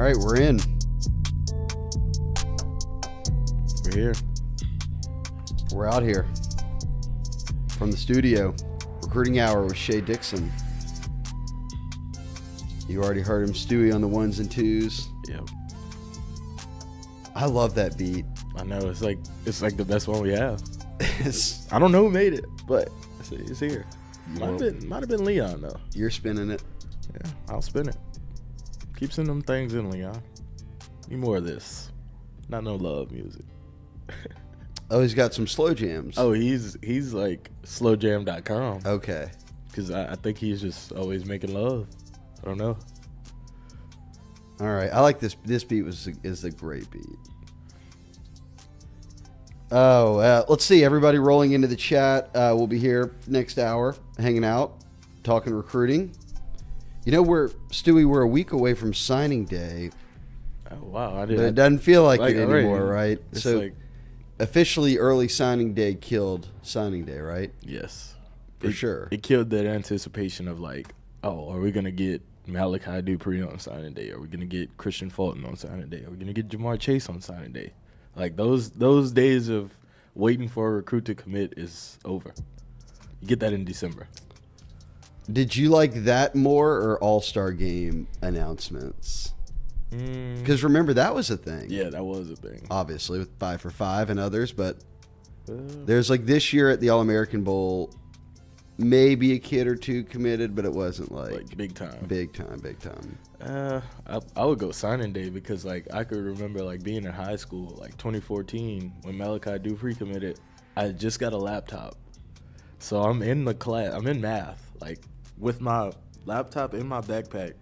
right, we're in. We're here. We're out here from the studio. Recruiting Hour with Shea Dixon. You already heard him, Stewie on the ones and twos. Yep. I love that beat. I know it's like the best one we have. I don't know who made it, but it's here. Might have been Leon though. You're spinning it. Yeah, I'll spin it. Keep sending them things in, Leon. Need more of this. Not no love music. Oh, he's got some slow jams. Oh, he's like slowjam.com. Okay. Because I think he's just always making love. I don't know. All right. I like this. This beat is a great beat. Oh, let's see. Everybody rolling into the chat. We'll be here next hour, hanging out, talking recruiting. You know, Stewie, we're a week away from signing day. Oh, wow. But it doesn't feel like it anymore, right? It's so like, officially early signing day killed signing day, right? yes. For sure. It killed that anticipation of like, oh, are we going to get Malachi Dupree on signing day? Are we going to get Christian Fulton on signing day? Are we going to get Jamar Chase on signing day? Like those days of waiting for a recruit to commit is over. You get that in December. Did you like that more or All-Star Game announcements? Because remember, that was a thing. Yeah, that was a thing. Obviously, with 5 for 5 and others, but there's like this year at the All-American Bowl, maybe a kid or two committed, but it wasn't like big time. Big time. I would go signing day because like I could remember like being in high school, like 2014 when Malachi Dupree committed. I just got a laptop, so I'm in the class. I'm in math, like with my laptop in my backpack,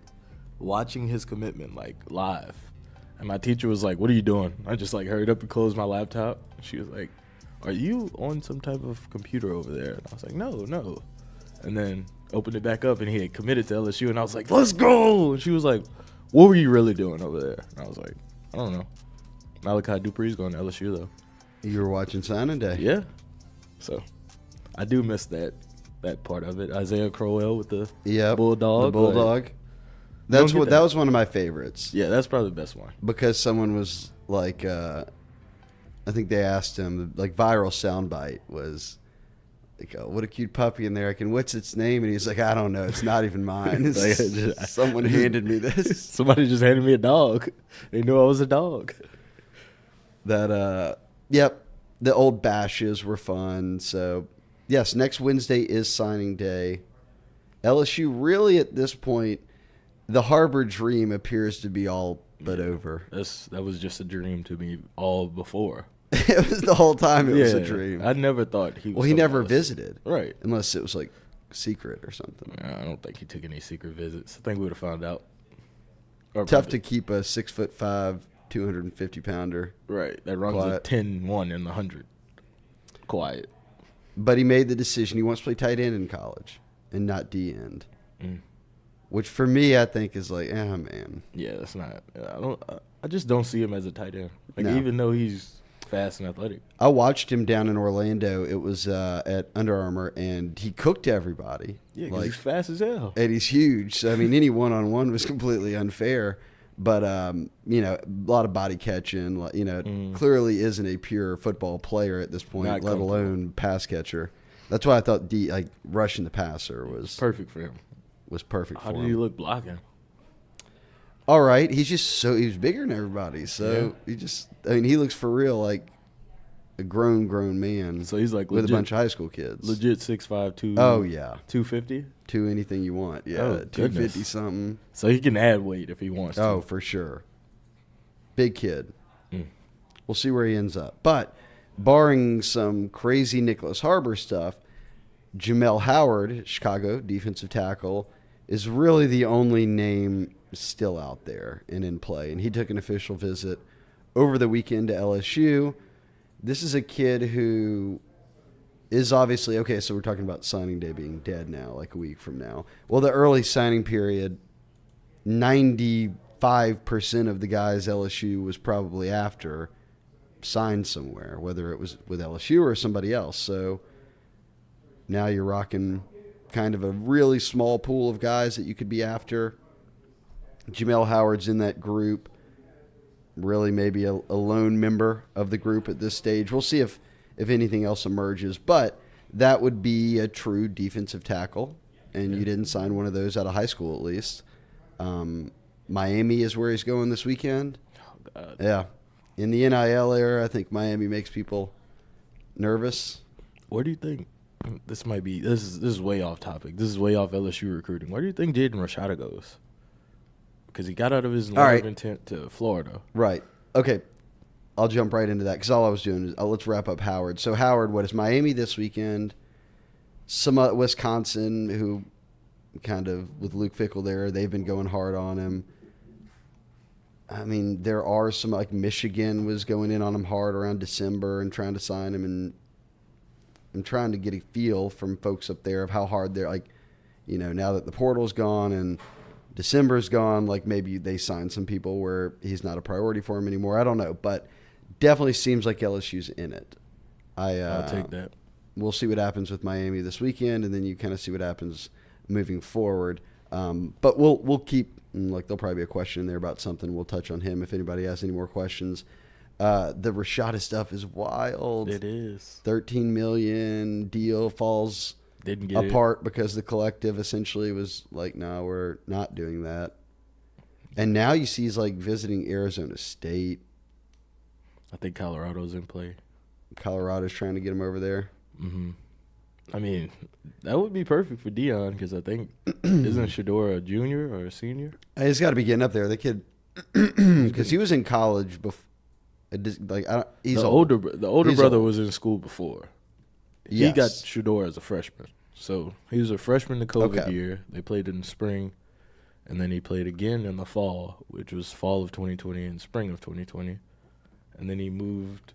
watching his commitment like live. And my teacher was like, "What are you doing?" I just like hurried up and closed my laptop. She was like, "Are you on some type of computer over there?" And I was like, No. And then opened it back up, and he had committed to LSU, and I was like, "Let's go!" And she was like, "What were you really doing over there?" And I was like, "I don't know." Malachi Dupree's going to LSU though. You were watching signing day. Yeah. So I do miss that part of it. Isaiah Crowell with the Bulldog. The Bulldog. That was one of my favorites. Yeah, that's probably the best one. Because someone was like, I think they asked him, like, viral soundbite was like, "Oh, what a cute puppy in there. What's its name?" And he's like, "I don't know. It's not even mine. Someone handed me this." Somebody just handed me a dog. They knew I was a dog. Yep. The old bashes were fun. So, yes, next Wednesday is signing day. LSU really at this point, the Harbor dream appears to be all but over. That was just a dream to me all before. It was the whole time it was a dream. I never thought he was. Well, he never visited. Right. Unless it was like secret or something. I don't think he took any secret visits. I think we would have found out. Tough to keep a 6'5", 250-pounder. Right. That runs quiet. A 10-1 in the 100. Quiet. But he made the decision. He wants to play tight end in college and not D end. Which for me, I think is like, man. Yeah, that's not. I just don't see him as a tight end. Like even though he's fast and athletic. I watched him down in Orlando. It was at Under Armour, and he cooked everybody. Yeah, because he's fast as hell. And he's huge. So, I mean, any one-on-one was completely unfair. But, a lot of body catching. Clearly isn't a pure football player at this point, let alone pass catcher. That's why I thought rushing the passer was perfect for him. Was perfect for him. How did he look blocking? All right. He was bigger than everybody. So he looks for real like a grown man. So he's like with a bunch of high school kids. Legit 6'5", 250? To anything you want. Yeah. 250 something. So he can add weight if he wants to. Oh, for sure. Big kid. We'll see where he ends up. But barring some crazy Nicholas Harbor stuff, Jamel Howard, Chicago defensive tackle, is really the only name still out there and in play. And he took an official visit over the weekend to LSU. This is a kid who is obviously, okay, so we're talking about signing day being dead now, like a week from now. Well, the early signing period, 95% of the guys LSU was probably after signed somewhere, whether it was with LSU or somebody else. So now you're rocking kind of a really small pool of guys that you could be after. Jamel Howard's in that group. really maybe a lone member of the group at this stage. We'll see if anything else emerges, but that would be a true defensive tackle, and you didn't sign one of those out of high school at least. Miami is where he's going this weekend. Oh, God. Yeah. In the NIL era, I think Miami makes people nervous. Where do you think this might be? This is way off topic. This is way off LSU recruiting. Where do you think Jaden Rashada goes? Because he got out of his letter of intent to Florida. Right. Okay. I'll jump right into that because all I was doing is let's wrap up Howard. So Howard, what is Miami this weekend? Some Wisconsin, who kind of with Luke Fickell there, they've been going hard on him. I mean, there are some, like Michigan was going in on him hard around December and trying to sign him, and I'm trying to get a feel from folks up there of how hard they're, like, you know, now that the portal's gone and December's gone, like maybe they sign some people where he's not a priority for him anymore. I don't know, but definitely seems like LSU's in it. I'll take that. We'll see what happens with Miami this weekend, and then you kind of see what happens moving forward. But we'll keep, like, there'll probably be a question in there about something. We'll touch on him if anybody has any more questions. The Rashada stuff is wild. It is. $13 million deal falls Didn't get apart because the collective essentially was like, no, we're not doing that. And now you see he's like visiting Arizona State. I think Colorado's in play. Colorado's trying to get him over there. Mm-hmm. I mean, that would be perfect for Dion because I think isn't Shedeur a junior or a senior? He's got to be getting up there. The kid, because he was in college before. Like he's the older brother was in school before. Yes. He got Shedeur as a freshman. So he was a freshman the COVID year. They played in the spring, and then he played again in the fall, which was fall of 2020 and spring of 2020. And then he moved.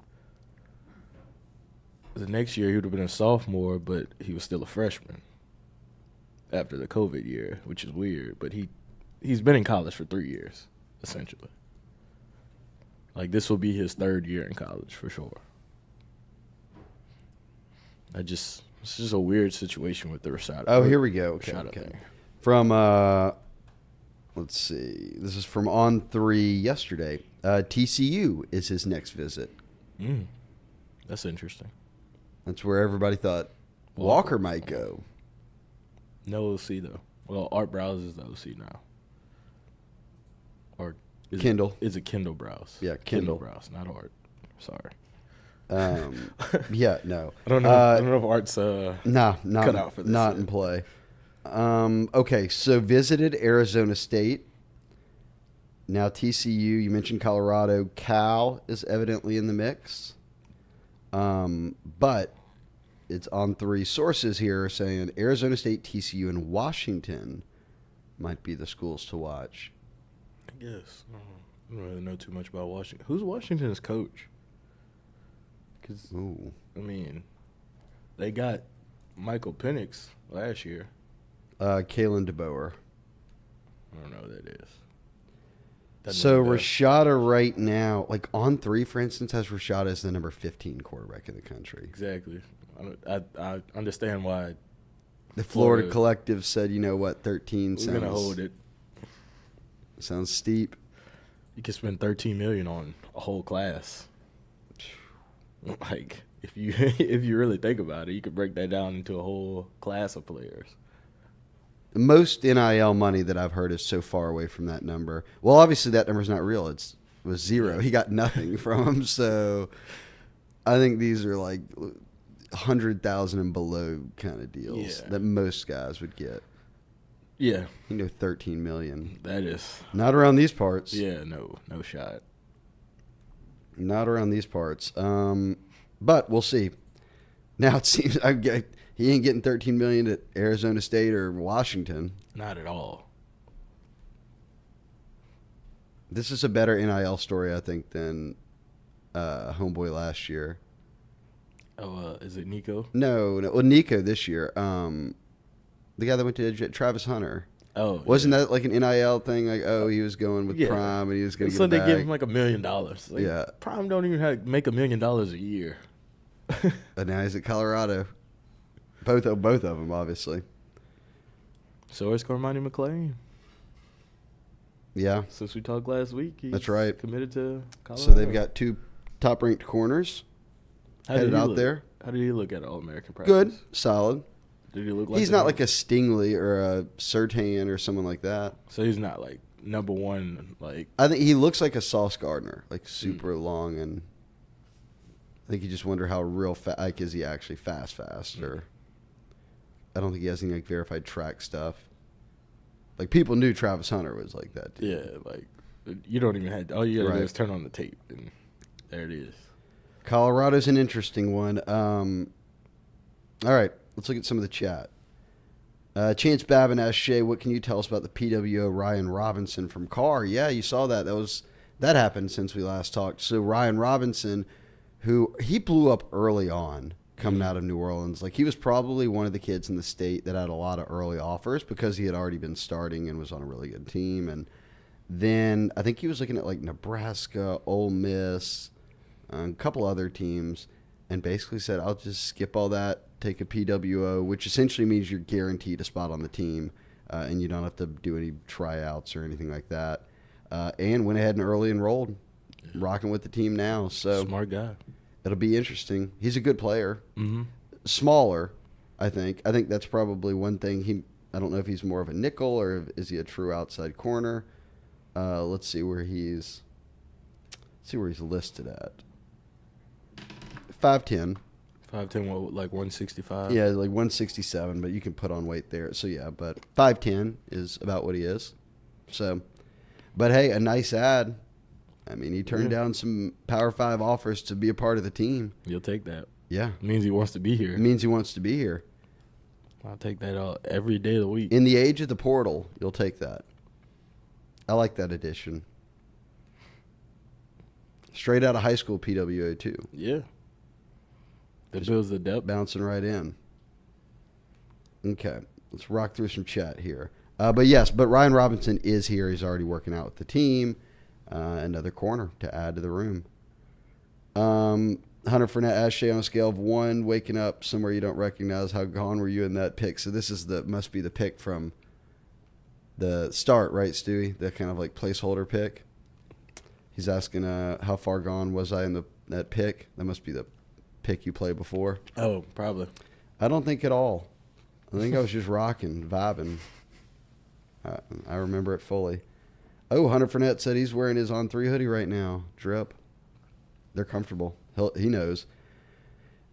The next year he would have been a sophomore, but he was still a freshman after the COVID year, which is weird. But he's been in college for 3 years, essentially. Like, this will be his third year in college for sure. It's just a weird situation with the Rashada. Oh, here we go. Okay. Thing. From let's see. This is from On3 yesterday. TCU is his next visit. That's interesting. That's where everybody thought Walker might go. No OC though. Well, Art Browse is the OC now. Or is Kendall. It's a Kendall Browse. Yeah, Kendall Browse, not Art. Sorry. Yeah, no. I don't know if Art's not cut out for this. Not in play. Okay, so visited Arizona State. Now TCU, you mentioned Colorado. Cal is evidently in the mix. But it's on 3 sources here saying Arizona State, TCU, and Washington might be the schools to watch. I guess. I don't really know too much about Washington. Who's Washington's coach? Because, I mean, they got Michael Penix last year. Kalen DeBoer. I don't know who that is. So Rashada right now, like On3, for instance, has Rashada as the number 15 quarterback in the country. Exactly. I understand why. The Florida collective said, you know what, 13 sounds. We're going to hold it. Sounds steep. You could spend $13 million on a whole class. Like, if you really think about it, you could break that down into a whole class of players. The most NIL money that I've heard is so far away from that number. Well, obviously that number's not real. It was zero. He got nothing from him. So I think these are like 100,000 and below kind of deals that most guys would get. Yeah. You know, 13 million. That is. Not around these parts. Yeah, no shot. Not around these parts. But we'll see. Now it seems he ain't getting $13 million at Arizona State or Washington. Not at all. This is a better NIL story, I think, than Homeboy last year. Oh, is it Nico? No. Well, Nico this year. The guy that went to Travis Hunter. Oh, wasn't that like an NIL thing? Like, he was going with Prime and he was going to get a bag. So they give him like $1 million. Like, Prime don't even make $1 million a year. But now he's at Colorado. Both of them, obviously. So is Cormani McClain. Yeah. Since we talked last week, he's That's right. committed to Colorado. So they've got 2 top-ranked corners headed out there. How did he look at All-American practice? Good, solid. Did he look like He's not like a Stingley or a Surtain or someone like that. So he's not like number one. Like I think he looks like a Sauce Gardner, like super long, and I think you just wonder how real fast. Like, is he actually fast? Or I don't think he has any like verified track stuff. Like people knew Travis Hunter was like that. Dude. Yeah, like you don't even have. All you gotta do is turn on the tape, and there it is. Colorado's an interesting one. All right, let's look at some of the chat. Chance Babin asked Shea, "What can you tell us about the PWO Ryan Robinson from Carr?" Yeah, you saw that. That happened since we last talked. So Ryan Robinson, who he blew up early on coming out of New Orleans. Like he was probably one of the kids in the state that had a lot of early offers because he had already been starting and was on a really good team. And then I think he was looking at like Nebraska, Ole Miss, a couple other teams, and basically said, "I'll just skip all that, take a PWO," which essentially means you're guaranteed a spot on the team, and you don't have to do any tryouts or anything like that. And went ahead and early enrolled, rocking with the team now. So Smart guy. It'll be interesting. He's a good player. Mm-hmm. Smaller, I think. I think that's probably one thing. I don't know if he's more of a nickel or is he a true outside corner. Let's see where he's listed at. 5'10". 5'10", what, like 165? Yeah, like 167, but you can put on weight there. So, yeah, but 5'10" is about what he is. So, but, hey, a nice ad. I mean, he turned down some Power 5 offers to be a part of the team. You'll take that. Yeah. It means he wants to be here. It means he wants to be here. I'll take that out every day of the week. In the age of the portal, you'll take that. I like that addition. Straight out of high school PWA, too. Yeah. That builds the depth. Bouncing right in. Okay. Let's rock through some chat here. But Ryan Robinson is here. He's already working out with the team. Another corner to add to the room. Hunter Fournette asked Shea, on a scale of 1, waking up somewhere you don't recognize, how gone were you in that pick? So this is must be the pick from the start, right, Stewie? The kind of like placeholder pick. He's asking how far gone was I in that pick? That must be the pick you played before. Oh, probably. I don't think at all. I think I was just rocking, vibing. I remember it fully. Oh, Hunter Fournette said he's wearing his On 3 hoodie right now. Drip. They're comfortable. He knows.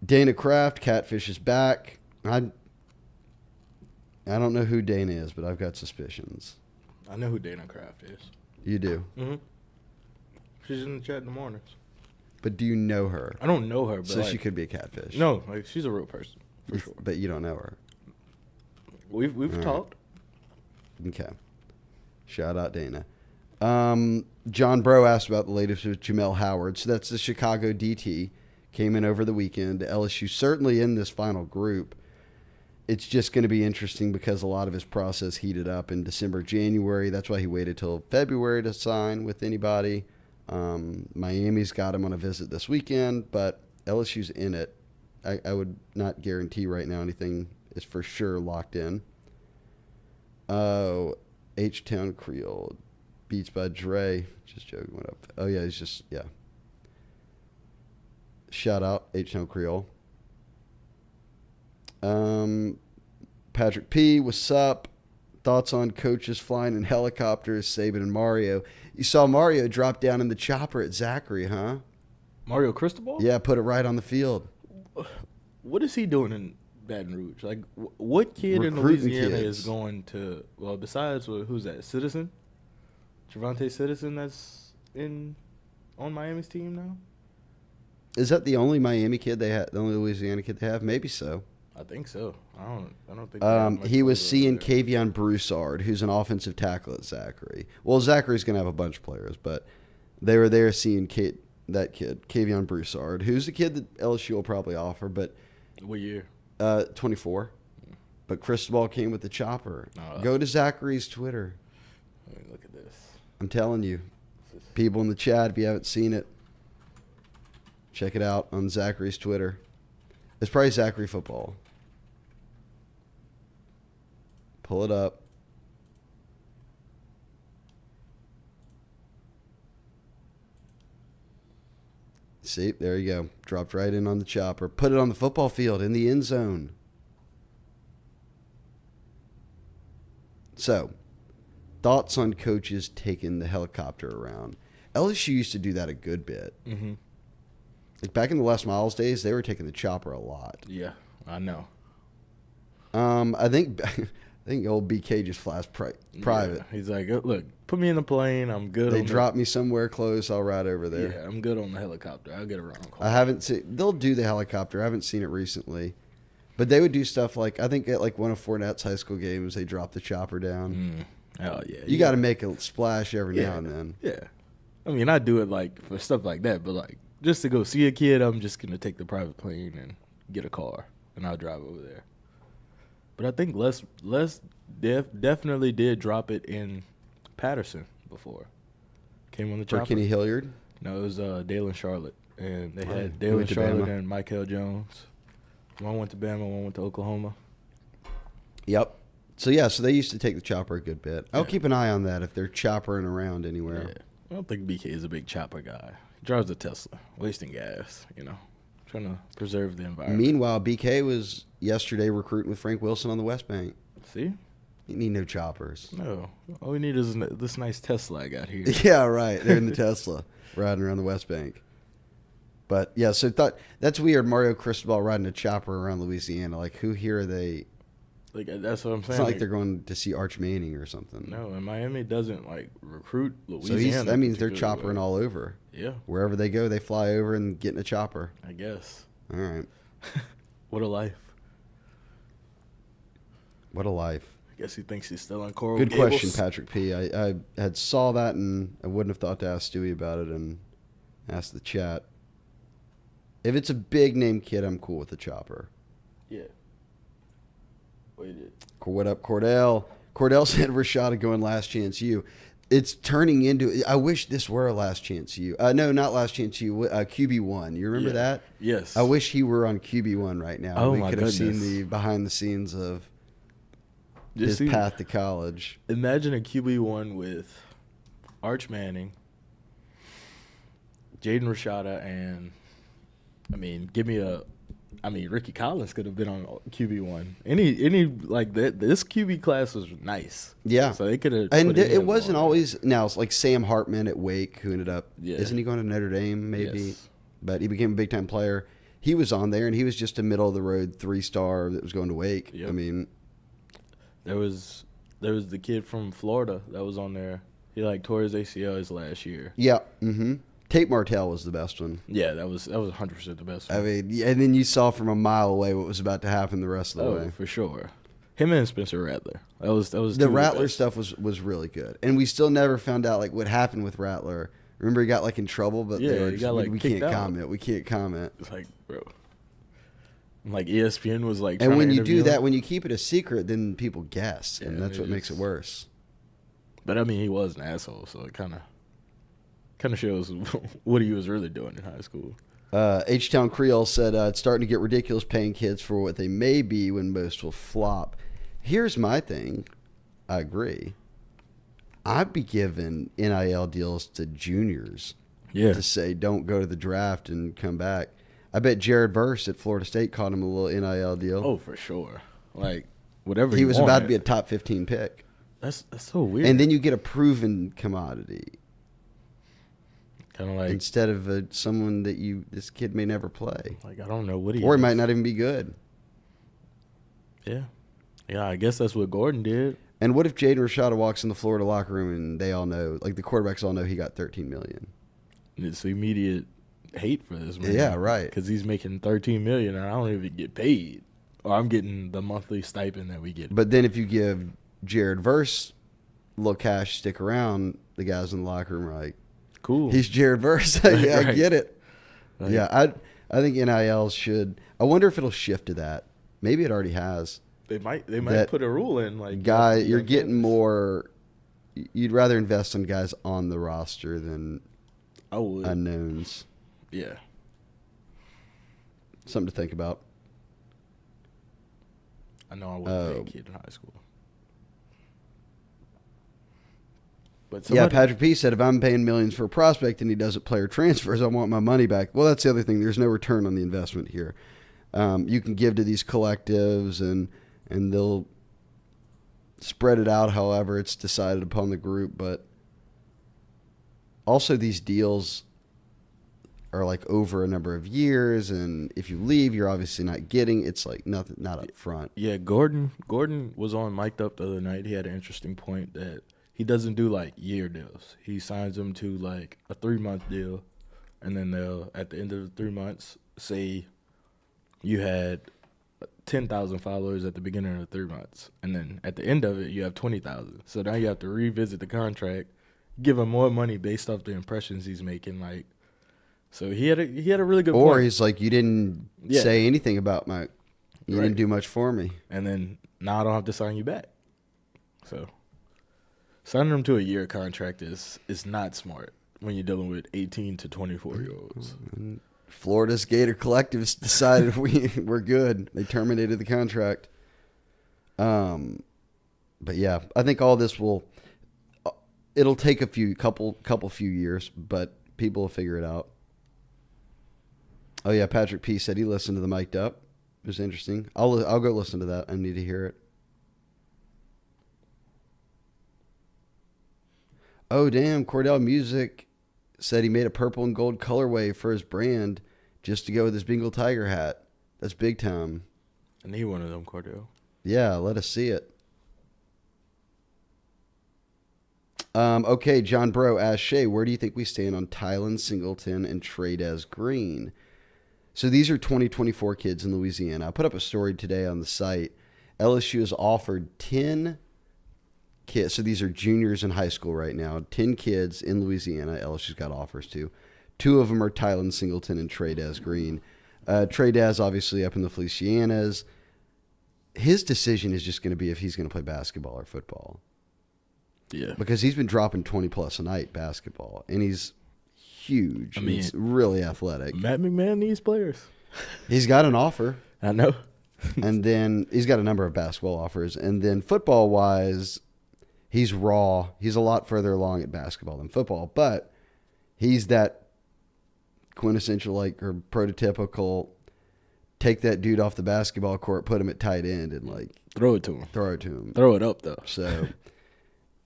Dana Kraft, Catfish is back. I don't know who Dana is, but I've got suspicions. I know who Dana Kraft is. You do? Mm-hmm. She's in the chat in the mornings. But do you know her? I don't know her, but So she could be a catfish. No, like she's a real person, for sure. But you don't know her. We've talked. Okay. Shout out Dana. John Bro asked about the latest with Jamel Howard. So that's the Chicago DT. Came in over the weekend. LSU certainly in this final group. It's just going to be interesting because a lot of his process heated up in December, January. That's why he waited till February to sign with anybody. Miami's got him on a visit this weekend, but LSU's in it. I would not guarantee right now anything is for sure locked in. Oh, H-Town Creole. Beats by Dre. Just joking. What up? Oh, yeah, he's just, yeah. Shout out, H-Town Creole. Patrick P., what's up? Thoughts on coaches flying in helicopters, Saban and Mario. You saw Mario drop down in the chopper at Zachary, huh? Mario Cristobal? Yeah, put it right on the field. What is he doing in Baton Rouge? Like, what kid in Recruiting Louisiana kids. is going to, well, besides, who's that, Citizen? Javante Citizen that's on Miami's team now? Is that the only Miami kid they have, the only Louisiana kid they have? Maybe so. I think so. I don't think they have much He was over seeing there. Kavion Broussard, who's an offensive tackle at Zachary. Well, Zachary's going to have a bunch of players, but they were there seeing that kid, Kavion Broussard, who's the kid that LSU will probably offer, but What year? 24. But Cristobal came with the chopper. Oh, Go to Zachary's Twitter. Let me look at this. I'm telling you. People in the chat, if you haven't seen it, check it out on Zachary's Twitter. It's probably Zachary Football. Pull it up. See, there you go. Dropped right in on the chopper. Put it on the football field in the end zone. So, thoughts on coaches taking the helicopter around? LSU used to do that a good bit. Mm-hmm. Like back in the Les Miles days, they were taking the chopper a lot. Yeah, I know. I think old BK just flies private. Yeah. He's like, look, put me in the plane. I'm good. They drop me somewhere close. I'll ride over there. Yeah, I'm good on the helicopter. I'll get around. I haven't seen. They'll do the helicopter. I haven't seen it recently, but they would do stuff like I think at like one of Fournette's high school games, they drop the chopper down. Oh yeah. You got to make a splash every now and then. Yeah. I mean, I do it like for stuff like that, but like just to go see a kid, I'm just gonna take the private plane and get a car, and I'll drive over there. But I think Les definitely did drop it in Patterson before. Came on the chopper. For Kenny Hilliard? No, it was Dale and Charlotte. And they had Who Dale went and to Charlotte Bama? and Michael Jones. One went to Bama, one went to Oklahoma. Yep. So they used to take the chopper a good bit. I'll keep an eye on that if they're choppering around anywhere. Yeah. I don't think BK is a big chopper guy. He drives a Tesla, wasting gas, trying to preserve the environment. Meanwhile, BK was yesterday recruiting with Frank Wilson on the West Bank. See? You need no choppers. No. All we need is this nice Tesla I got here. Yeah, right. They're in the Tesla riding around the West Bank. But, yeah, so that's weird. Mario Cristobal riding a chopper around Louisiana. Like, who here are they? Like, that's what I'm saying. It's not like they're going to see Arch Manning or something. No, and Miami doesn't, recruit So Louisiana. that means they're choppering all over. Yeah. Wherever they go, they fly over and get in a chopper. I guess. All right. What a life. What a life. I guess he thinks he's still on Coral Good Gables. question, Patrick P. I had saw that and I wouldn't have thought to ask Stewie about it and ask the chat. If it's a big name kid, I'm cool with the chopper. Yeah. Waited. What up, Cordell? Cordell said Rashada going last chance U. It's turning into. I wish this were a last chance U. No, not last chance U. QB1. You remember that? Yes. I wish he were on QB1 right now. Oh, we my could have seen goodness. the behind the scenes of Just his path to college. Imagine a QB1 with Arch Manning, Jaden Rashada, and Ricky Collins could have been on QB1. Any like that. This QB class was nice. Yeah. So they could have. And it wasn't always. Now it's like Sam Hartman at Wake, who ended up. Yeah. Isn't he going to Notre Dame? Maybe. Yes. But he became a big time player. He was on there, and he was just a middle of the road 3-star that was going to Wake. Yep. I mean, There was the kid from Florida that was on there. He tore his ACL his last year. yeah. Mm-hmm. Tate Martell was the best one. Yeah, that was 100% the best one. I mean, and then you saw from a mile away what was about to happen the rest of the way. For sure. Him and Spencer Rattler. That was The Rattler stuff was really good, and we still never found out what happened with Rattler. Remember, he got in trouble, but they were he just, got, we kicked can't out. comment. We can't comment. It's bro. And ESPN was trying And when to you interview do him. that, when you keep it a secret, then people guess, and Yeah, that's they what makes it just- worse. But he was an asshole, so it kind of shows what he was really doing in high school. H-Town Creole said, it's starting to get ridiculous paying kids for what they may be when most will flop. Here's my thing. I agree. I'd be giving NIL deals to juniors to say, don't go to the draft and come back. I bet Jared Verse at Florida State caught him a little NIL deal. Oh, for sure. Whatever he was about to wanted. be a top 15 pick. That's so weird. And then you get a proven commodity. Kind of instead of someone that this kid may never play. I don't know what he Or is. he might not even be good. Yeah. Yeah, I guess that's what Gordon did. And what if Jaden Rashada walks in the Florida locker room and they all know, the quarterbacks all know he got $13 million? It's immediate hate for this man. Yeah, right. Because he's making $13 million and I don't even get paid. Or I'm getting the monthly stipend that we get. But then if you give Jared Verse a little cash, stick around, the guys in the locker room are like, cool. He's Jared Verse. Yeah, Right. I get it. Yeah. I think NIL should. I wonder if it'll shift to that. Maybe it already has. They might that put a rule in You're getting more. You'd rather invest in guys on the roster than I would. unknowns. Yeah. Something to think about. I know I wasn't a big kid in high school. But Yeah, Patrick P said, if I'm paying millions for a prospect and he doesn't play or transfers, I want my money back. Well, that's the other thing. There's no return on the investment here. You can give to these collectives, and they'll spread it out however it's decided upon the group. But also these deals are like over a number of years, and if you leave, you're obviously not getting. It's like nothing, not up front. Yeah, Gordon was on Mic'd Up the other night. He had an interesting point that he doesn't do like year deals. He signs them to like a 3-month deal, and then they'll at the end of the 3 months say you had 10,000 followers at the beginning of the 3 months, and then at the end of it you have 20,000. So now you have to revisit the contract, give him more money based off the impressions he's making. Like, so he had a really good point. Or he's like, you didn't say anything about you didn't do much for me, and then now I don't have to sign you back. So signing them to a year contract is not smart when you're dealing with 18 to 24-year-olds. Florida's Gator Collectives decided we're good. They terminated the contract. But yeah, I think all this it'll take a few years, but people will figure it out. Oh yeah, Patrick P said he listened to the Mic'd Up. It was interesting. I'll go listen to that. I need to hear it. Oh damn, Cordell Music said he made a purple and gold colorway for his brand just to go with his Bengal Tiger hat. That's big time. I need one of them, Cordell. Yeah, let us see it. Okay, John Bro asks Shea, where do you think we stand on Tylen Singleton and Trades Green? So these are 2024 kids in Louisiana. I put up a story today on the site. LSU has offered 10 kids. So these are juniors in high school right now. 10 kids in Louisiana. LSU's got offers to. 2 of them are Tylen Singleton and Trades Green. Trades obviously up in the Felicianas. His decision is just going to be if he's going to play basketball or football. Yeah. Because he's been dropping 20 plus a night basketball, and he's huge. I mean, he's really athletic. Matt McMahon needs players. He's got an offer. I know. And then he's got a number of basketball offers. And then football-wise, he's raw. He's a lot further along at basketball than football, but he's that quintessential, like, or prototypical, take that dude off the basketball court, put him at tight end, and, like, throw it to him. Throw it up, though. So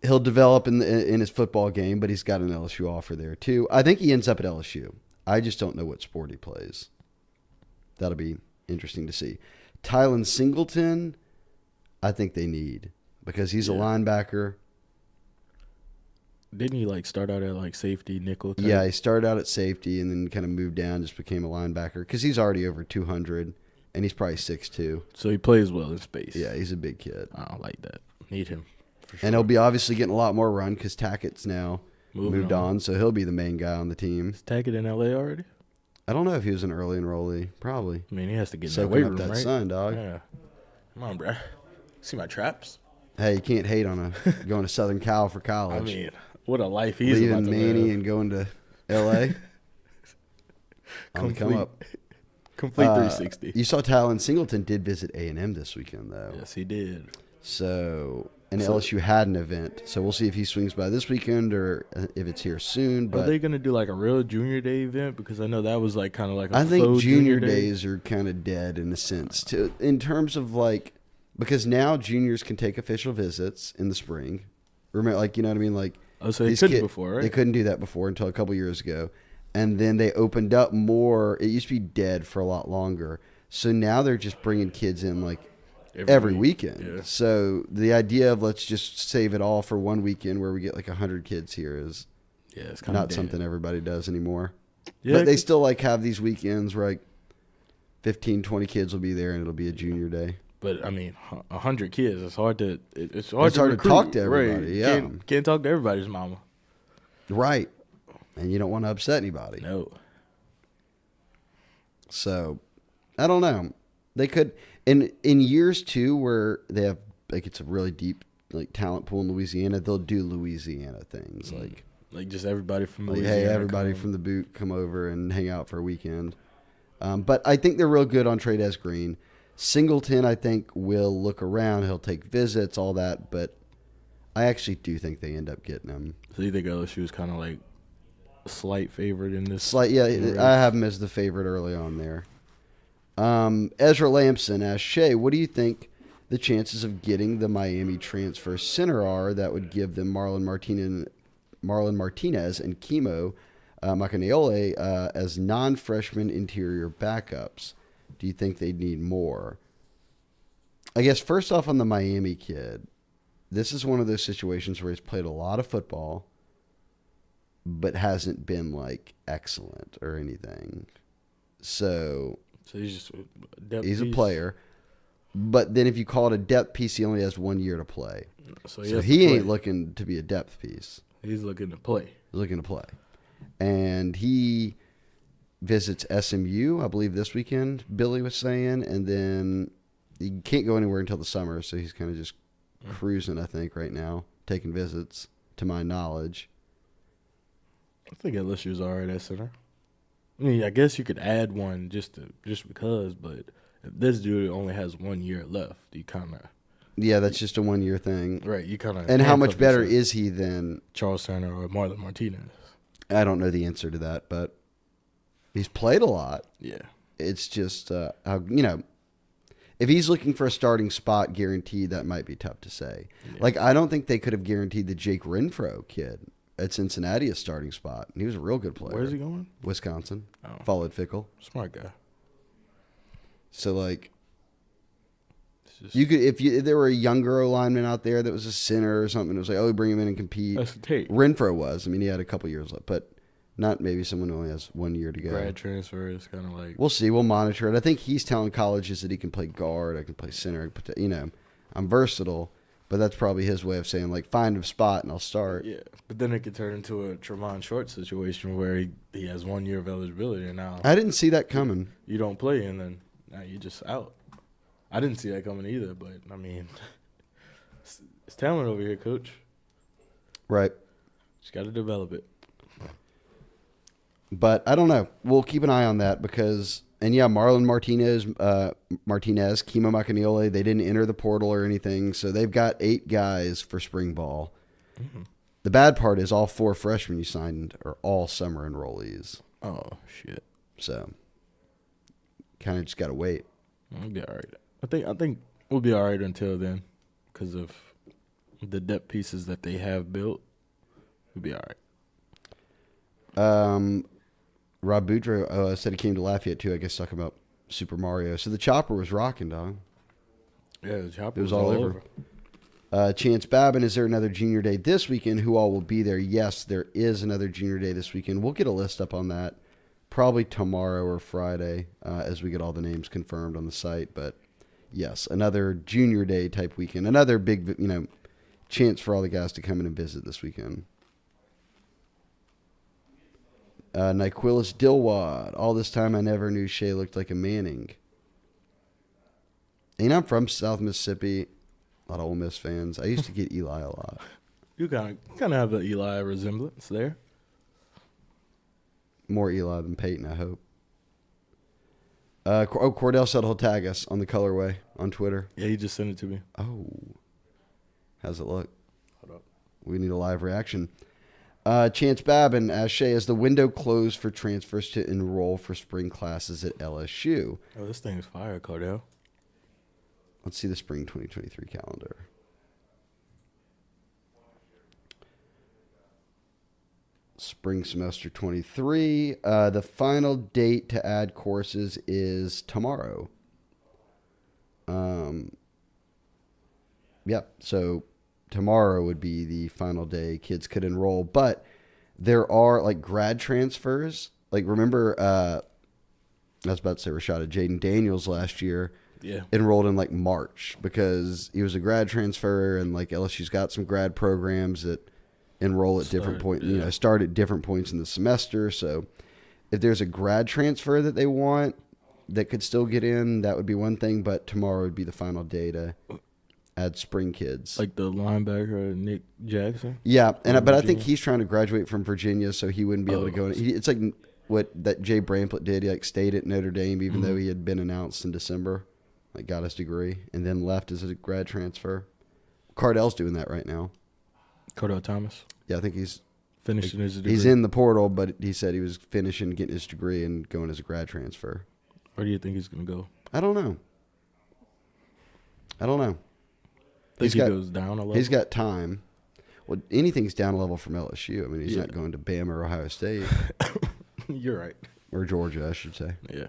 he'll develop in his football game, but he's got an LSU offer there, too. I think he ends up at LSU. I just don't know what sport he plays. That'll be interesting to see. Tylen Singleton, I think they need, because he's a linebacker. Didn't he like start out at like safety, nickel type? Yeah, he started out at safety and then kind of moved down, just became a linebacker, because he's already over 200, and he's probably 6'2". So he plays well in space. Yeah, he's a big kid. I don't like that. Need him. For sure. And he'll be obviously getting a lot more run because Tackett's now moved on, so he'll be the main guy on the team. Is Tackett in L.A. already? I don't know if he was an early enrollee. Probably. I mean, he has to get in that Soaking weight up room, that right? sun, dog. Yeah. Come on, bro. See my traps? Hey, you can't hate on going to Southern Cal for college. I mean, what a life he's leaving about to Manny live. and going to L.A. Come up. Complete 360. You saw Tylen Singleton did visit A&M this weekend, though. Yes, he did. So, and LSU had an event. So we'll see if he swings by this weekend or if it's here soon. But are they going to do like a real junior day event? Because I know that was like kind of like a I think faux junior day. days are kind of dead in a sense, in terms of like, because now juniors can take official visits in the spring. Remember, like, you know what I mean? Like, oh, so they couldn't before, right? They couldn't do that before until a couple years ago. And then they opened up more. It used to be dead for a lot longer. So now they're just bringing kids in like every weekend. Yeah. So the idea of let's just save it all for one weekend where we get like 100 kids here is it's kind not something everybody does anymore. Yeah, but they still like have these weekends where like 15, 20 kids will be there and it'll be a junior day. But I mean, 100 kids. It's hard to. It's hard to recruit, talk to everybody. Right. Yeah, can't talk to everybody's mama. Right, and you don't want to upset anybody. No. So, I don't know. They could in years too, where they have like it's a really deep like talent pool in Louisiana. They'll do Louisiana things like just everybody from like, Louisiana. Hey, everybody from the boot come over and hang out for a weekend. But I think they're real good on Trades Green. Singleton, I think, will look around. He'll take visits, all that. But I actually do think they end up getting him. So you think LSU is kind of like a slight favorite in this? Yeah, race? I have him as the favorite early on there. Ezra Lampson asks, Shea, what do you think the chances of getting the Miami transfer center are that would give them Marlon Martinez and Kimo Macaneole as non-freshman interior backups? Do you think they'd need more? I guess first off on the Miami kid, this is one of those situations where he's played a lot of football, but hasn't been like excellent or anything. So he's a player. But then if you call it a depth piece, he only has 1 year to play. So he ain't looking to be a depth piece. He's looking to play. And he visits SMU, I believe, this weekend, Billy was saying. And then he can't go anywhere until the summer, so he's kind of just cruising, I think, right now, taking visits, to my knowledge. I think LSU's all right at center. I mean, I guess you could add one just because, but if this dude only has 1 year left, you kind of... Yeah, that's just a 1 year thing. Right, you kind of... And how much better is he than... Charles Turner or Marlon Martinez? I don't know the answer to that, but he's played a lot. Yeah. It's just, if he's looking for a starting spot guaranteed, that might be tough to say. Yeah. Like, I don't think they could have guaranteed the Jake Renfro kid at Cincinnati a starting spot. And he was a real good player. Where's he going? Wisconsin. Oh. Followed Fickle. Smart guy. So, like, you could if there were a younger lineman out there that was a center or something, it was like, oh, bring him in and compete. That's the tape. Renfro was. I mean, he had a couple years left, but not maybe someone who only has 1 year to go. Grad transfer is kind of like... We'll see. We'll monitor it. I think he's telling colleges that he can play guard. I can play center. I'm versatile, but that's probably his way of saying, like, find a spot and I'll start. Yeah, but then it could turn into a Tremont Short situation where he has 1 year of eligibility and now... I didn't see that coming. You don't play and then now you're just out. I didn't see that coming either, but, I mean, it's talent over here, Coach. Right. Just got to develop it. But I don't know. We'll keep an eye on that because, and yeah, Marlon Martinez, Kimo Macaneole, they didn't enter the portal or anything, so they've got 8 guys for spring ball. Mm-hmm. The bad part is all 4 freshmen you signed are all summer enrollees. Oh, shit. So, kind of just got to wait. We'll be all right. I think we'll be all right until then because of the depth pieces that they have built. We'll be all right. Rob Boudreaux said he came to Lafayette too. I guess talking about Super Mario. So the chopper was rocking, dog. Yeah, the chopper was all over. Chance Babin, is there another junior day this weekend? Who all will be there? Yes, there is another junior day this weekend. We'll get a list up on that probably tomorrow or Friday as we get all the names confirmed on the site. But yes, another junior day type weekend. Another big, chance for all the guys to come in and visit this weekend. Nyquilus Dilwad. All this time I never knew Shea looked like a Manning. And I'm from South Mississippi. A lot of Ole Miss fans. I used to get Eli a lot. You kind of have the Eli resemblance there. More Eli than Peyton, I hope. Cordell said he'll tag us on the colorway on Twitter. Yeah, he just sent it to me. Oh. How's it look? Hold up. We need a live reaction. Chance Babin asks Shea, is the window closed for transfers to enroll for spring classes at LSU? Oh, this thing's fire, Cordell. Let's see the spring 2023 calendar. Spring semester 23. The final date to add courses is tomorrow. Yep. So tomorrow would be the final day kids could enroll, but there are like grad transfers. Like remember, I was about to say Rashada Jaden Daniels last year. Yeah. Enrolled in like March because he was a grad transfer and like LSU's got some grad programs that enroll at different points, start at different points in the semester. So if there's a grad transfer that they want that could still get in, that would be one thing, but tomorrow would be the final day to add spring kids. Like the linebacker, Nick Jackson? Yeah, but I think he's trying to graduate from Virginia, so he wouldn't be able to go in. It's like what that Jay Bramplett did. He like stayed at Notre Dame even though he had been announced in December, like got his degree, and then left as a grad transfer. Cardell's doing that right now. Cordell Thomas. Yeah, I think he's finishing his degree. He's in the portal, but he said he was finishing getting his degree and going as a grad transfer. Where do you think he's going to go? I don't know. Think he goes down a level? He's got time. Well, anything's down a level from LSU. I mean, he's not going to Bama or Ohio State. You're right. Or Georgia, I should say. Yeah.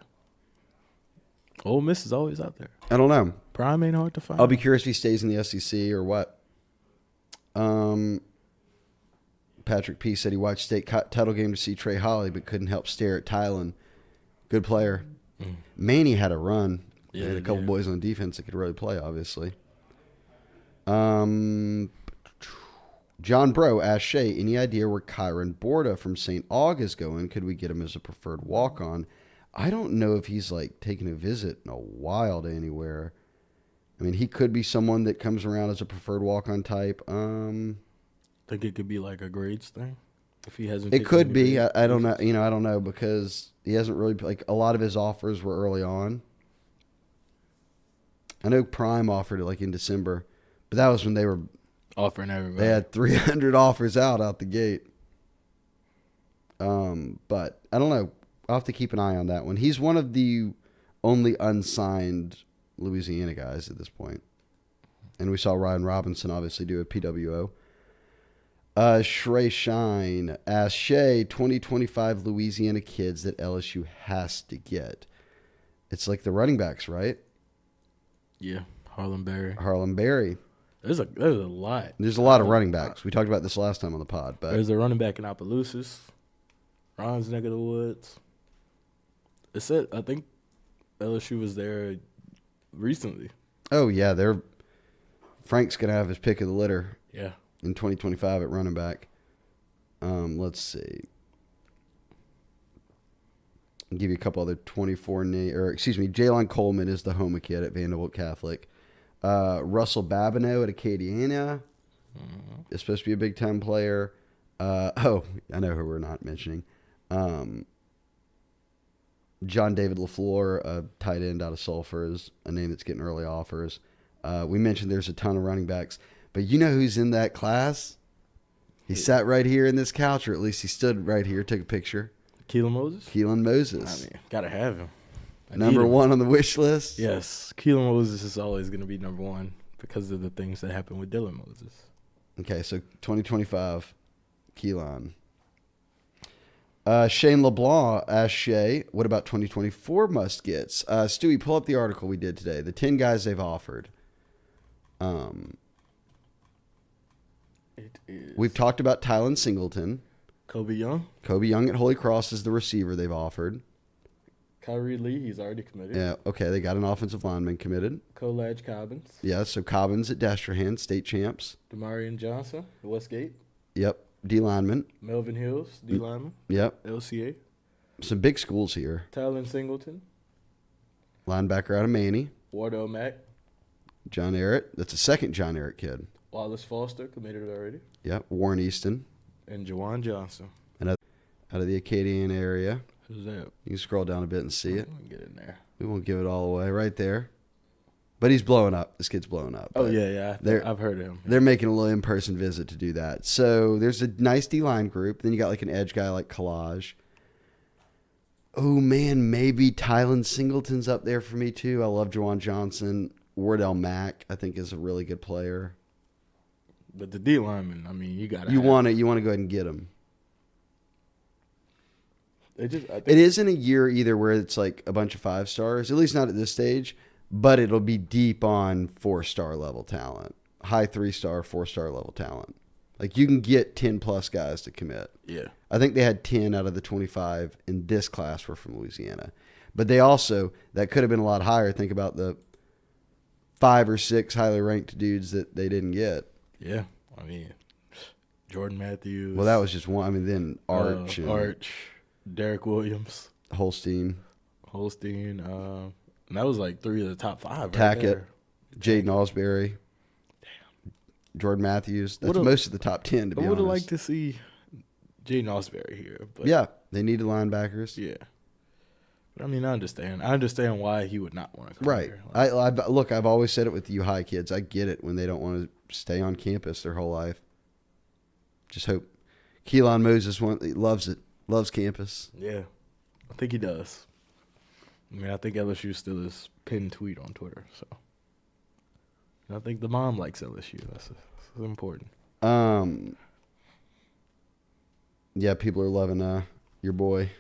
Ole Miss is always out there. I don't know. Prime ain't hard to find. I'll be curious if he stays in the SEC or what. Patrick P. said he watched state title game to see Trey Holly, but couldn't help stare at Tylen. Good player. Manny had a run. Yeah, he had a couple boys on defense that could really play, obviously. John Bro asked Shea, any idea where Kyron Borda from St. Aug is going? Could we get him as a preferred walk-on? I don't know if he's like taking a visit in a while to anywhere. I mean, he could be someone that comes around as a preferred walk-on type. Think it could be like a grades thing? If he hasn't. It could be. I don't know. I don't know because he hasn't really like a lot of his offers were early on. I know Prime offered it like in December, but that was when they were offering everybody. They had 300 offers out the gate. But I don't know. I'll have to keep an eye on that one. He's one of the only unsigned Louisiana guys at this point. And we saw Ryan Robinson obviously do a PWO. Shrey Shine asked Shea, 2025 Louisiana kids that LSU has to get. It's like the running backs, right? Yeah, Harlem Berry. There's a lot. There's a lot of running backs. We talked about this last time on the pod. But there's a running back in Opelousas, Ron's neck of the woods. It said, I think LSU was there recently. Oh, yeah. Frank's going to have his pick of the litter. Yeah. In 2025 at running back. Let's see. I'll give you a couple other 24 Jalen Coleman is the Homa kid at Vanderbilt Catholic. Russell Babineau at Acadiana is supposed to be a big time player. I know who we're not mentioning. John David LaFleur, a tight end out of Sulphur, is a name that's getting early offers. We mentioned there's a ton of running backs. But you know who's in that class? He sat right here in this couch, or at least he stood right here, took a picture. Keelan Moses? Keelan Moses. I mean, gotta have him. Number one on the wish list? Yes. Keelan Moses is always going to be number one because of the things that happened with Dylan Moses. Okay, so 2025, Keelan. Shane LeBlanc asked Shea, what about 2024 must-gets? Stewie, pull up the article we did today. The 10 guys they've offered. It is. We've talked about Tylen Singleton. Kobe Young at Holy Cross is the receiver they've offered. Kyrie Lee, he's already committed. Yeah, okay, they got an offensive lineman committed. Colage Cobbins. Yeah, so Cobbins at Destrehan, state champs. Demarion Johnson, Westgate. Yep, D lineman. Melvin Hills, D lineman. Yep. LCA. Some big schools here. Tylen Singleton. Linebacker out of Manny. Wardell Mack. John Ehret. That's a second John Ehret kid. Wallace Foster, committed already. Yep, Warren Easton. And Jawan Johnson. And out of the Acadian area. Who's that? You can scroll down a bit and see it. Get in there. We won't give it all away right there. But he's blowing up. This kid's blowing up. Oh, yeah. I've heard of him. They're making a little in-person visit to do that. So there's a nice D-line group. Then you got like an edge guy like Collage. Oh, man, maybe Tylen Singleton's up there for me, too. I love Jawan Johnson. Wardell Mack, I think, is a really good player. But the D lineman, I mean, you want to go ahead and get him. It isn't a year either where it's like a bunch of 5 stars, at least not at this stage, but it'll be deep on 4-star level talent, high 3-star, 4-star level talent. Like you can get 10 plus guys to commit. Yeah. I think they had 10 out of the 25 in this class were from Louisiana. But they also, that could have been a lot higher. Think about the 5 or 6 highly ranked dudes that they didn't get. Yeah. I mean, Jordan Matthews. Well, that was just one. I mean, then Arch. Derek Williams. Holstein. And that was like 3 of the top 5 Tackett. there. Jaden Osbury. Damn. Jordan Matthews. That's most of the top 10, to be honest. I would have liked to see Jaden Osbury here. But yeah, they needed linebackers. Yeah. But, I mean, I understand. I understand why he would not want to come here. Right. Look, I've always said it with you high kids. I get it when they don't want to stay on campus their whole life. Just hope Keelan Moses loves it, loves campus. Yeah, I think he does. I mean, I think LSU still his pinned tweet on Twitter. So, and I think the mom likes LSU. That's important. Yeah, people are loving your boy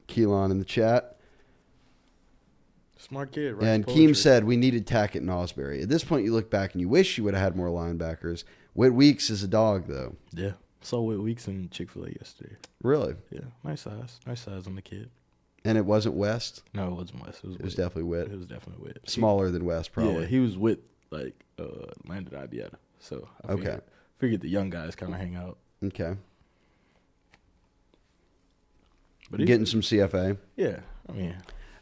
Keelan in the chat. Smart kid, right? And Keem said we needed Tackett and Osbury. At this point, you look back and you wish you would have had more linebackers. Whit Weeks is a dog, though. Yeah. Saw Whit Weeks in Chick-fil-A yesterday. Really? Yeah. Nice size. Nice size on the kid. And it wasn't West? No, it wasn't West. It was definitely Whit. It was definitely Whit. Smaller than West, probably. Yeah, he was with, Landon Ibieta. So, I figured the young guys kind of hang out. Okay. But getting some CFA. Yeah. I mean...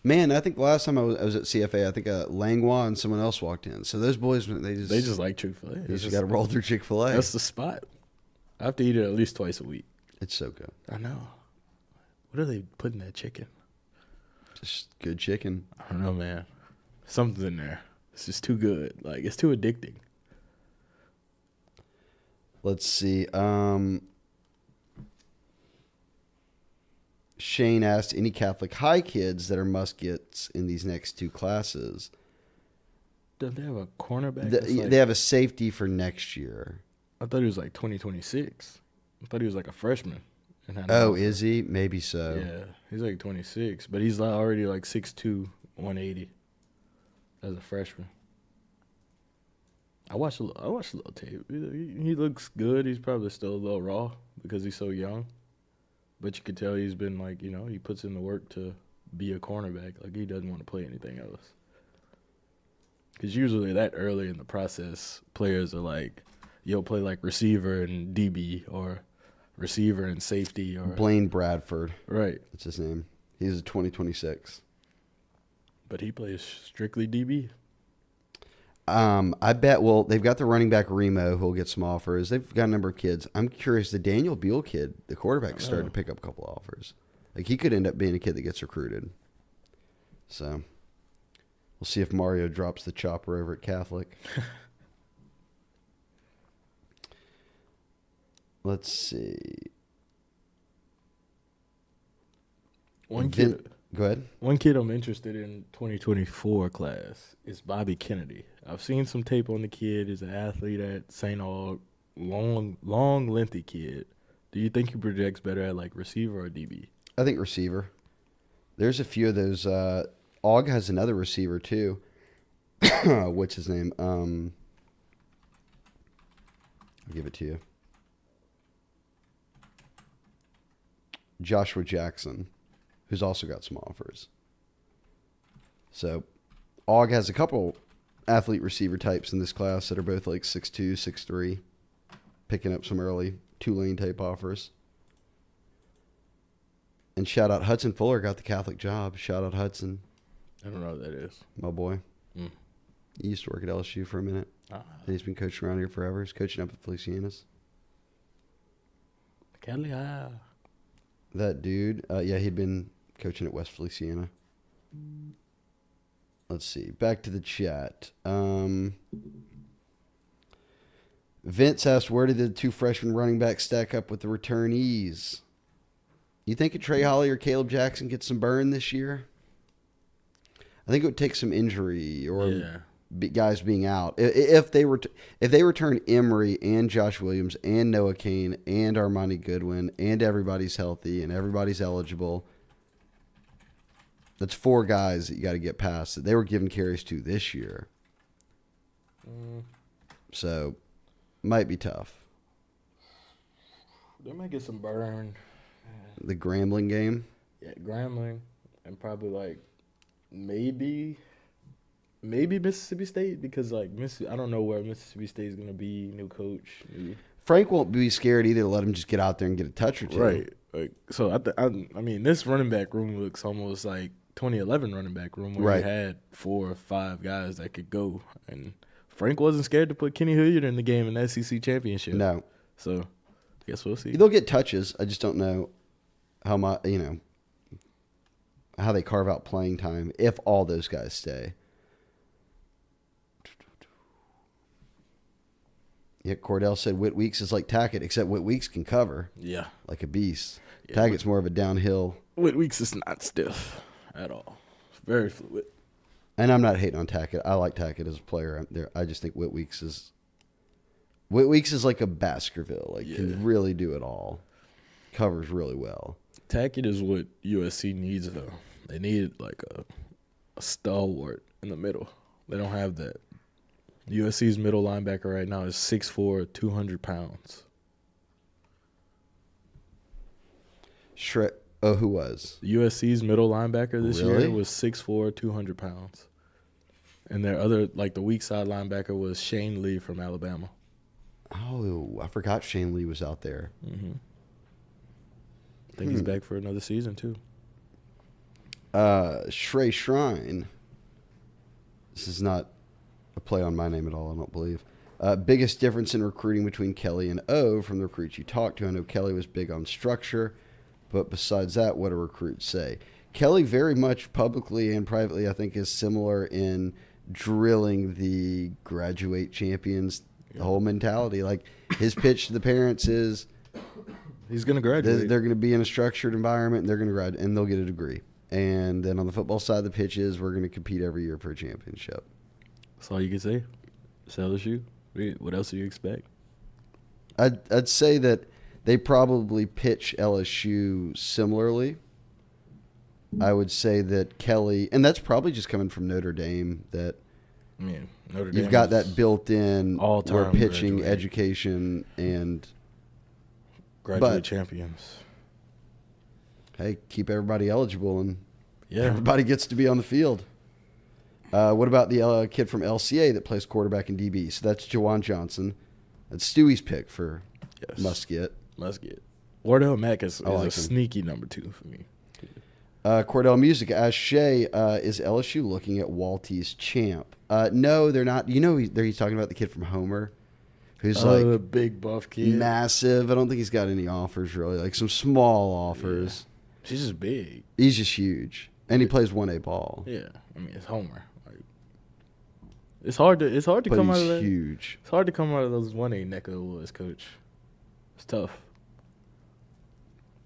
Man, I think the last time I was at CFA, I think Langlois and someone else walked in. So those boys, they just like Chick-fil-A. They just got to roll through Chick-fil-A. That's the spot. I have to eat it at least twice a week. It's so good. I know. What are they putting in that chicken? Just good chicken. I don't know, man. Something's in there. It's just too good. Like, it's too addicting. Let's see. Shane asked, any Catholic high kids that are must-gets in these next two classes? Don't they have a cornerback? They have a safety for next year. I thought he was like 2026. I thought he was like a freshman. Is he? Maybe so. Yeah, he's like 26, but he's already like 6'2", 180 as a freshman. I watched a little tape. He looks good. He's probably still a little raw because he's so young. But you could tell he's been he puts in the work to be a cornerback. Like, he doesn't want to play anything else. Because usually that early in the process, players are like, you'll play like receiver and DB or receiver and safety. Or Blaine Bradford. Right. That's his name. He's a 2026. But he plays strictly DB. I bet, they've got the running back Remo who'll get some offers. They've got a number of kids. I'm curious, the Daniel Beal kid, the quarterback, started to pick up a couple offers. Like, he could end up being a kid that gets recruited. So, we'll see if Mario drops the chopper over at Catholic. Let's see. Go ahead. One kid I'm interested in 2024 class is Bobby Kennedy. I've seen some tape on the kid. He's an athlete at St. Aug. Long, lengthy kid. Do you think he projects better at like receiver or DB? I think receiver. There's a few of those. Aug has another receiver too. What's his name? I'll give it to you. Joshua Jackson, who's also got some offers. So, Aug has a couple athlete receiver types in this class that are both like 6'2", 6'3", picking up some early Tulane type offers. And shout out Hudson Fuller got the Catholic job. Shout out Hudson. I don't know what that is. My boy. He used to work at LSU for a minute. And he's been coaching around here forever. He's coaching up at Feliciana's. That dude, he'd been coaching at West Feliciana. Let's see. Back to the chat. Vince asked, where did the two freshman running backs stack up with the returnees? You think Trey Holly or Caleb Jackson get some burn this year? I think it would take some injury or guys being out. If they return Emory and Josh Williams and Noah Kane and Armani Goodwin and everybody's healthy and everybody's eligible, that's four guys that you got to get past that they were given carries to this year. So, might be tough. They might get some burn. The Grambling game? Yeah, Grambling. And probably maybe Mississippi State, because I don't know where Mississippi State is going to be, new coach. Frank won't be scared either to let him just get out there and get a touch or two. Right. So, I mean, this running back room looks almost like 2011 running back room where you had 4 or 5 guys that could go. And Frank wasn't scared to put Kenny Hilliard in the game in the SEC championship. No. So, I guess we'll see. They'll get touches. I just don't know how they carve out playing time if all those guys stay. Yeah, Cordell said Whit Weeks is like Tackett, except Whit Weeks can cover Yeah. like a beast. Yeah, Tackett's more of a downhill. Whit Weeks is not stiff at all. Very fluid. And I'm not hating on Tackett. I like Tackett as a player. I just think Whit Weeks is like a Baskerville. Like can really do it all. Covers really well. Tackett is what USC needs though. They need like a stalwart in the middle. They don't have that. USC's middle linebacker right now is 6'4", 200 pounds. Who was? USC's middle linebacker this Really? year was 6'4", 200 pounds. And their other, like the weak side linebacker was Shane Lee from Alabama. Oh, I forgot Shane Lee was out there. Mm-hmm. I think he's back for another season too. Shea Shrine. This is not a play on my name at all, I don't believe. Biggest difference in recruiting between Kelly and O from the recruits you talked to. I know Kelly was big on structure, but besides that, what do recruits say? Kelly very much publicly and privately, I think, is similar in drilling the graduate champions, the whole mentality. Like his pitch to the parents is he's going to graduate. They're going to be in a structured environment, and they're going to graduate, and they'll get a degree. And then on the football side of the pitch is we're going to compete every year for a championship. That's all you can say. It's LSU. What else do you expect? I'd say that they probably pitch LSU similarly. I would say that Kelly, and that's probably just coming from Notre Dame, that Notre Dame you've got that built-in all-time we're pitching graduate. Education and Graduate champions. Hey, keep everybody eligible and Yeah. everybody gets to be on the field. What about the kid from LCA that plays quarterback in DB? So that's Jawan Johnson. That's Stewie's pick for Musket. Wardell Mack is like a him. sneaky number 2 for me. Cordell Music asks Shea, is LSU looking at Walty's champ? No, they're not. You know, he's talking about the kid from Homer, who's The big buff kid. massive. I don't think he's got any offers really, like some small offers. Yeah. She's just big. He's just huge, and he plays 1A ball. Yeah, I mean it's Homer. Like, it's hard to But come out he's of that. huge. It's hard to come out of those 1A neck of the woods, coach. It's tough.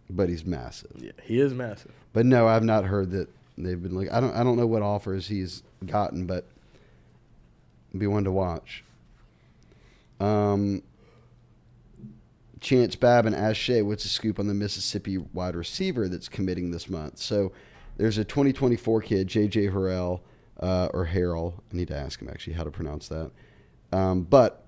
But he's massive. Yeah, he is massive. But no, I've not heard that they've been like. I don't know what offers he's gotten, but it'd be one to watch. Chance Babin asked Shea, what's the scoop on the Mississippi wide receiver that's committing this month? So there's a 2024 kid, J.J. Harrell, or Harrell. I need to ask him actually how to pronounce that. But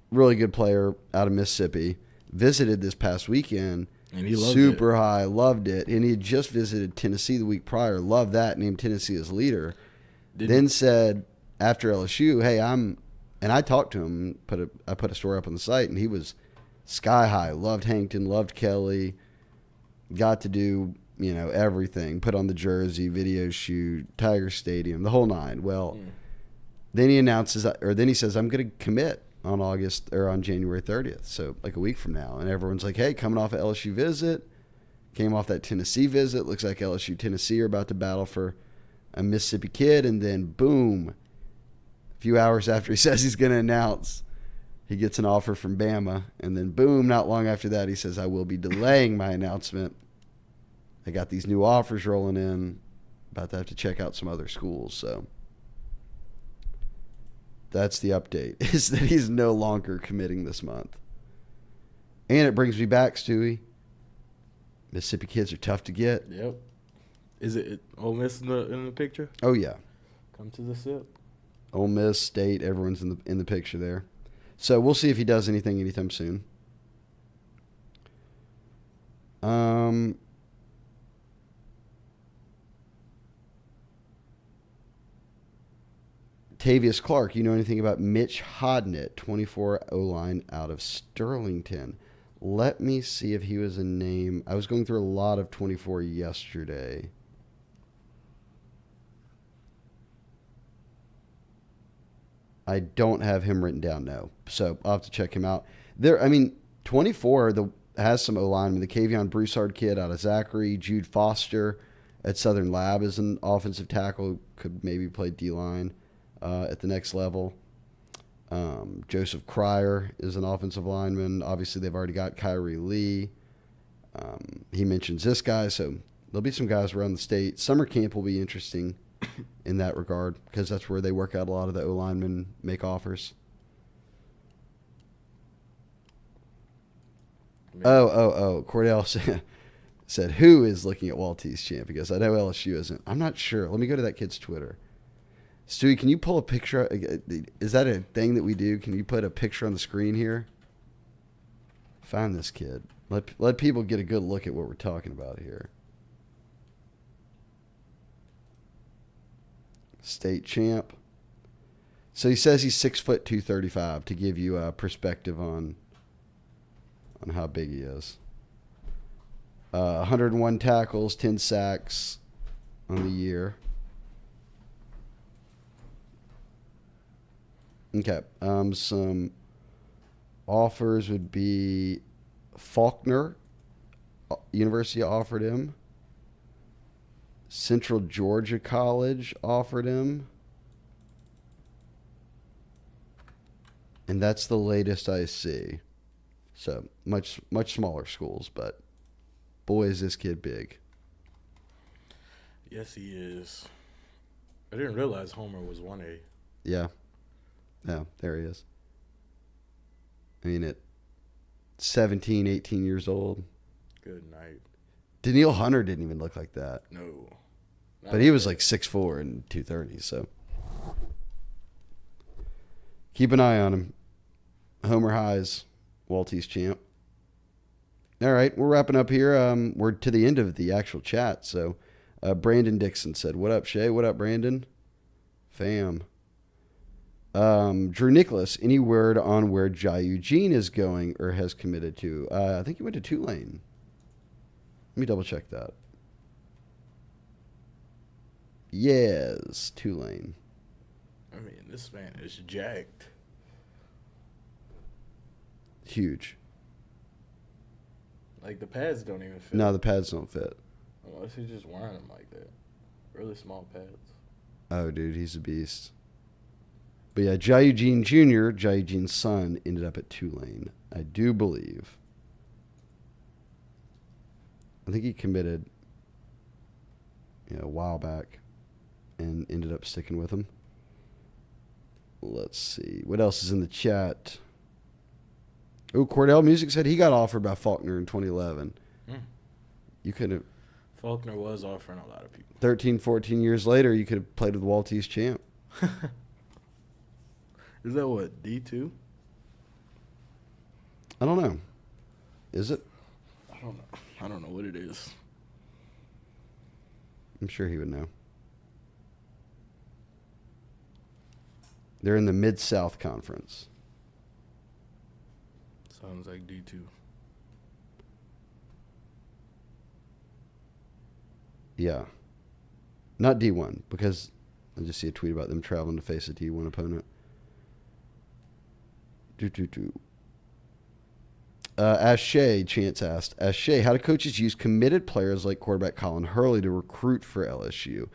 really good player out of Mississippi. Visited this past weekend. And he loved super high, loved it. And he had just visited Tennessee the week prior, loved that, named Tennessee as leader. Then said after LSU, hey, and I talked to him, I put a story up on the site, and he was sky high, loved Hankton, loved Kelly, got to do, everything, put on the jersey, video shoot, Tiger Stadium, the whole nine. Well, then he says, I'm going to commit on January 30th, so like a week from now. And everyone's like, hey, coming off an LSU visit, came off that Tennessee visit, looks like LSU, Tennessee are about to battle for a Mississippi kid, and then boom, a few hours after he says he's going to announce, he gets an offer from Bama, and then boom, not long after that, he says, I will be delaying my announcement. I got these new offers rolling in, about to have to check out some other schools, so that's the update, is that he's no longer committing this month. And it brings me back, Stewie. Mississippi kids are tough to get. Yep. Is it Ole Miss in the picture? Oh, yeah. Come to the SIP. Ole Miss, State, everyone's in the picture there. So we'll see if he does anything anytime soon. Tavius Clark, you know anything about Mitch Hodnett, 24 O-line out of Sterlington? Let me see if he was a name. I was going through a lot of 24 yesterday. I don't have him written down, no. So I'll have to check him out. 24 has some O-linemen. The Kavion Broussard kid out of Zachary. Jude Foster at Southern Lab is an offensive tackle who could maybe play D-line at the next level. Joseph Cryer is an offensive lineman. Obviously, they've already got Kyrie Lee. He mentions this guy, so there'll be some guys around the state. Summer camp will be interesting in that regard because that's where they work out a lot of the O-linemen, make offers. Cordell said, who is looking at Walt's champ? He goes, I know LSU isn't. I'm not sure. Let me go to that kid's Twitter. Stewie, can you pull a picture? Is that a thing that we do? Can you put a picture on the screen here? Find this kid. Let people get a good look at what we're talking about here. State champ. So he says he's 6 foot 235 to give you a perspective on how big he is. 101 tackles, 10 sacks on the year. Okay. Some offers would be Faulkner. University offered him. Central Georgia College offered him. And that's the latest I see. So much smaller schools, but boy, is this kid big. Yes, he is. I didn't realize Homer was 1A. Yeah. No, there he is. I mean, at 17, 18 years old. Good night. Daniil Hunter didn't even look like that. No. But he was like 6'4" and 230, so. Keep an eye on him. Homer Highs, Walt's champ. All right, we're wrapping up here. We're to the end of the actual chat. So, Brandon Dixon said, "What up, Shea? What up, Brandon? Fam." Drew Nicholas, any word on where Jai Eugene is going or has committed to? I think he went to Tulane. Let me double check that. Yes, Tulane. I mean, this man is jacked. Huge. Like, the pads don't even fit. No, the pads don't fit. Unless he's just wearing them like that. Really small pads. Oh, dude, he's a beast. But yeah, Jai Eugene Jr., Jai Eugene's son, ended up at Tulane, I do believe. I think he committed a while back and ended up sticking with him. Let's see. What else is in the chat? Oh, Cordell Music said he got offered by Faulkner in 2011. You could have... Faulkner was offering a lot of people. 13, 14 years later, you could have played with Walt's champ. Is that what, D2? I don't know. Is it? I don't know. I don't know what it is. I'm sure he would know. They're in the Mid-South Conference. Sounds like D2. Yeah. Not D1, because I just see a tweet about them traveling to face a D1 opponent. As Shea, Chance asked, as Shea, how do coaches use committed players like quarterback Colin Hurley to recruit for LSU?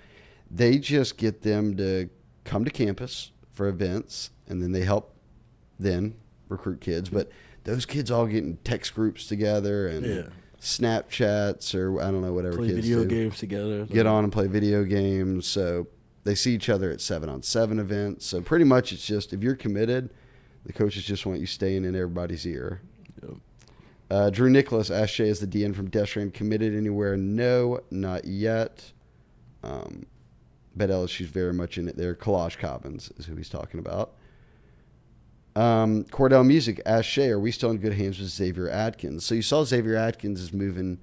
They just get them to come to campus for events, and then they help recruit kids. But those kids all get in text groups together and Snapchats or I don't know, whatever play kids video do. games together. Get on and play video games. So they see each other at 7-on-7 events. So pretty much it's just if you're committed, the coaches just want you staying in everybody's ear. Yep. Drew Nicholas asked Shea, is the DN from Destrehan committed anywhere? No, not yet. Bet LSU's very much in it there. Kalash Cobbins is who he's talking about. Cordell Music asked Shea, are we still in good hands with Xavier Atkins? So you saw Xavier Atkins is moving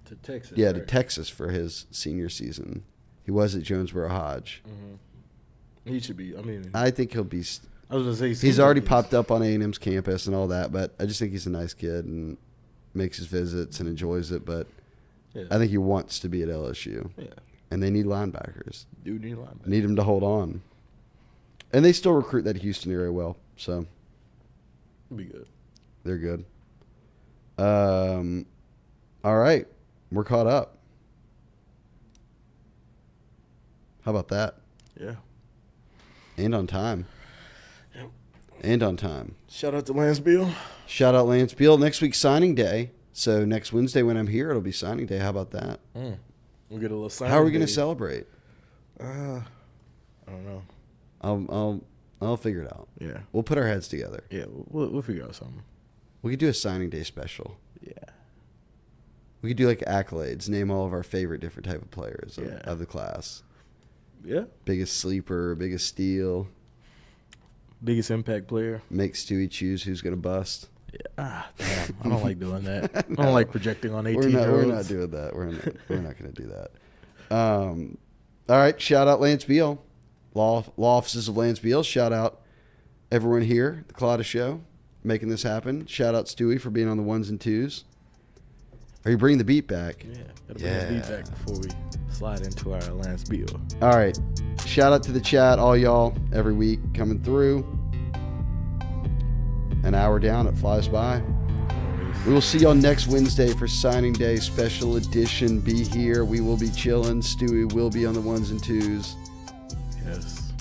to Texas. Yeah, right? to Texas for his senior season. He was at Jonesboro Hodge. Mm-hmm. He should be. I mean, I think he'll be. I was gonna say He's already popped up on A&M's campus and all that, but I just think he's a nice kid and makes his visits and enjoys it. But I think he wants to be at LSU. Yeah. And they need linebackers. Do need linebackers. Need him to hold on. And they still recruit that Houston area well, so It'll be good. They're good. All right, we're caught up. How about that? Yeah. And on time. Yep. And on time. Shout out to Lance Beal. Shout out Lance Beal. Next week's signing day. So next Wednesday when I'm here, it'll be signing day. How about that? We'll get a little signing. How are we going to celebrate? I don't know. I'll figure it out. Yeah. We'll put our heads together. Yeah, we'll figure out something. We could do a signing day special. Yeah. We could do like accolades. Name all of our favorite different type of players Yeah. of the class. Yeah. Biggest sleeper, biggest steal. Biggest impact player. Make Stewie choose who's going to bust. Yeah. Damn. I don't like doing that. I don't like projecting on 18 We're not doing that. We're not going to do that. All right. Shout out Lance Beal. Law offices of Lance Beal. Shout out everyone here, the Culotta Show, making this happen. Shout out Stewie for being on the ones and twos. Are you bringing the beat back? Yeah. Gotta bring the beat back before we slide into our Lance Beal. All right. Shout out to the chat, all y'all, every week coming through. An hour down, it flies by. We will see y'all next Wednesday for signing day special edition. Be here. We will be chilling. Stewie will be on the ones and twos. Yes.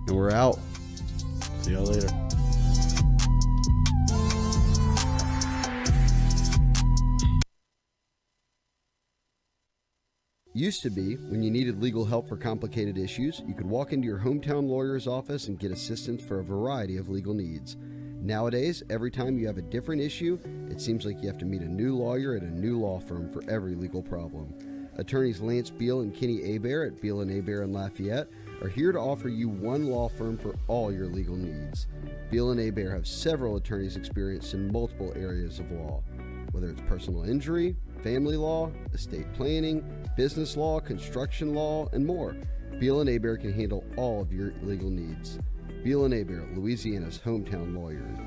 And we're out. See y'all later. Used to be, when you needed legal help for complicated issues, you could walk into your hometown lawyer's office and get assistance for a variety of legal needs. Nowadays, every time you have a different issue, it seems like you have to meet a new lawyer at a new law firm for every legal problem. Attorneys Lance Beal and Kenny Hebert at Beal & Hebert in Lafayette are here to offer you one law firm for all your legal needs. Beal & Hebert have several attorneys experienced in multiple areas of law, whether it's personal injury, family law, estate planning, business law, construction law, and more. Beal & Hebert can handle all of your legal needs. Beal & Hebert, Louisiana's hometown lawyers.